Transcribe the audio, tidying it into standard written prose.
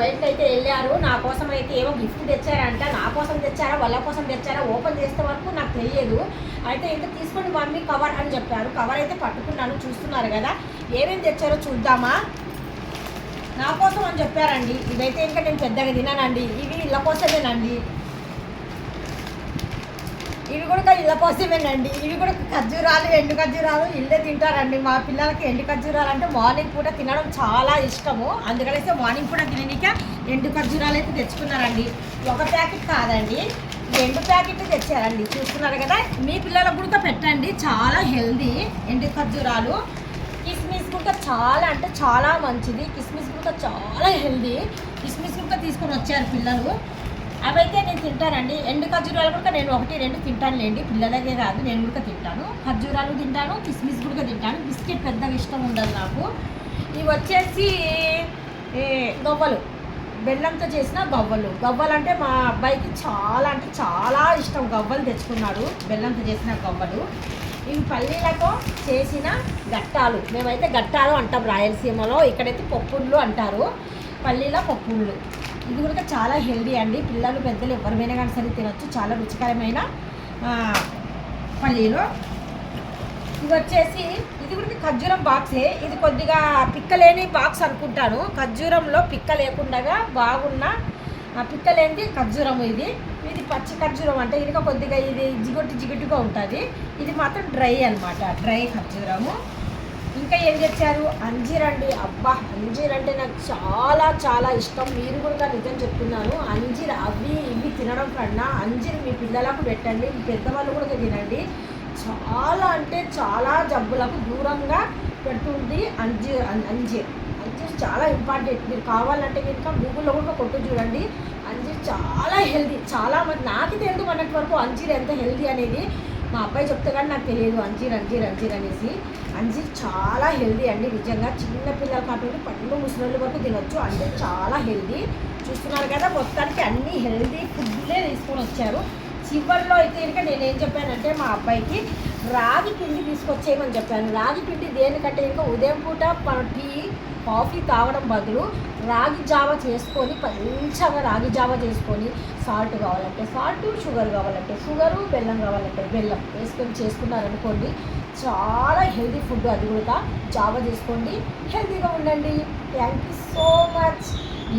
బయటకు అయితే వెళ్ళారు. నా కోసం అయితే ఏమో గిఫ్ట్ తెచ్చారంట. నా కోసం తెచ్చారా వాళ్ళ కోసం తెచ్చారా ఓపెన్ చేస్తే వరకు నాకు తెలియదు. అయితే ఇంకా తీసుకోండి మమ్మీ కవర్ అని చెప్పారు. కవర్ అయితే పట్టుకున్నాను, చూస్తున్నారు కదా. ఏమేమి తెచ్చారో చూద్దామా. నా కోసం అని చెప్పారండి. ఇదైతే ఇంకా నేను పెద్దగా తినానండి. ఇవి ఇళ్ళ కోసమేనండి. ఇవి కూడా ఇళ్ళ కోసమేనండి. ఇవి కూడా ఖర్జూరాలు, ఎండు ఖర్జూరాలు ఇల్లే తింటారండి. మా పిల్లలకి ఎండు ఖర్జూరాలు అంటే మార్నింగ్ పూట తినడం చాలా ఇష్టము. అందుకనేసి మార్నింగ్ పూట తిననిక ఎండు ఖర్జూరాలు అయితే తెచ్చుకున్నారండి. ఒక ప్యాకెట్ కాదండి, ఎండు ప్యాకెట్ తెచ్చారండి. చూస్తున్నారు కదా. మీ పిల్లలకు కూడా పెట్టండి, చాలా హెల్దీ. ఎండు ఖర్జూరాలు, కిస్మిస్ కూడా చాలా అంటే చాలా మంచిది. కిస్మిస్ కూడా చాలా హెల్దీ. కిస్మిస్ కూడా తీసుకొని వచ్చారు పిల్లలు. అవైతే నేను తింటానండి. ఎండు ఖర్జూరాలు కూడా నేను 1-2 తింటానులేండి. పిల్లలకే కాదు, నేను కూడా తింటాను. ఖర్జూరాలు తింటాను, కిస్మిస్ కూడా తింటాను. బిస్కెట్ పెద్దగా ఇష్టం ఉండదు నాకు. ఇవి వచ్చేసి గవ్వలు, బెల్లంతో చేసిన గవ్వలు. గవ్వలు అంటే మా అబ్బాయికి చాలా అంటే చాలా ఇష్టం. గవ్వలు తెచ్చుకున్నాడు, బెల్లంతో చేసిన గవ్వలు. ఇవి పల్లీలతో చేసిన గట్టాలు. మేమైతే గట్టాలు అంటాం రాయలసీమలో, ఇక్కడైతే పప్పుళ్ళు అంటారు. పల్లీల పప్పుళ్ళు. ఇది కూడా చాలా హెల్దీ అండి. పిల్లలు పెద్దలు ఎవరిమైనా కానీ సరే తినొచ్చు. చాలా రుచికరమైన పల్లీలు. ఇది వచ్చేసి ఇది కూడా ఖర్జూరం బాక్సే. ఇది కొద్దిగా పిక్కలేని బాక్స్ అనుకుంటాను. ఖర్జూరంలో పిక్క లేకుండా బాగున్న పిక్కలేనిది ఖర్జూరం. ఇది పచ్చి ఖర్జూరం అంటే ఇది కొద్దిగా ఇది జిగుట్టుగా ఉంటుంది. ఇది మాత్రం డ్రై అనమాట, డ్రై ఖర్జూరము. ఇంకా ఏం తెచ్చారు, అంజీర్ అండి. అబ్బా, అంజీర్ అంటే నాకు చాలా చాలా ఇష్టం. మీరు కూడా నిజం చెప్తున్నాను. అంజీర్ అవి ఇవి తినడం కన్నా అంజీర్ మీ పిల్లలకు పెట్టండి, మీ పెద్దవాళ్ళు కూడా తినండి. చాలా అంటే చాలా జబ్బులకు దూరంగా పెడుతుంది అంజీర్. అంజీర్ చాలా ఇంపార్టెంట్. మీరు కావాలంటే కనుక గూగుల్లో కూడా కొట్టు చూడండి. అంజీర్ చాలా హెల్దీ. చాలా మంది నాకు తెలియదు అన్నట్టు వరకు అంజీర్ ఎంత హెల్దీ అనేది. మా అబ్బాయి చెప్తే కానీ నాకు తెలియదు అంజీర్ అనేసి. అంజీర్ చాలా హెల్దీ అండి నిజంగా. చిన్న పిల్లలు కాకుండా పండు ముసలి వరకు తినొచ్చు. అంజీర్ చాలా హెల్దీ. చూస్తున్నారు కదా, మొత్తానికి అన్ని హెల్దీ ఫుడ్లే తీసుకొని వచ్చారు. చివరిలో అయితే కనుక నేనేం చెప్పానంటే మా అబ్బాయికి రాగి పిండి తీసుకొచ్చేయమని చెప్పాను. రాగి పిండి దేనికంటే ఇంకా ఉదయం పూట టీ కాఫీ తాగడం బదులు రాగి జావ చేసుకొని, మంచిగా రాగి జావ చేసుకొని, సాల్ట్ కావాలంటే సాల్ట్, షుగర్ కావాలంటే షుగరు, బెల్లం కావాలంటే బెల్లం వేసుకొని చేసుకున్నారనుకోండి, చాలా హెల్దీ ఫుడ్. అది కూడా జావ చేసుకోండి, హెల్దీగా ఉండండి. Thank you so much.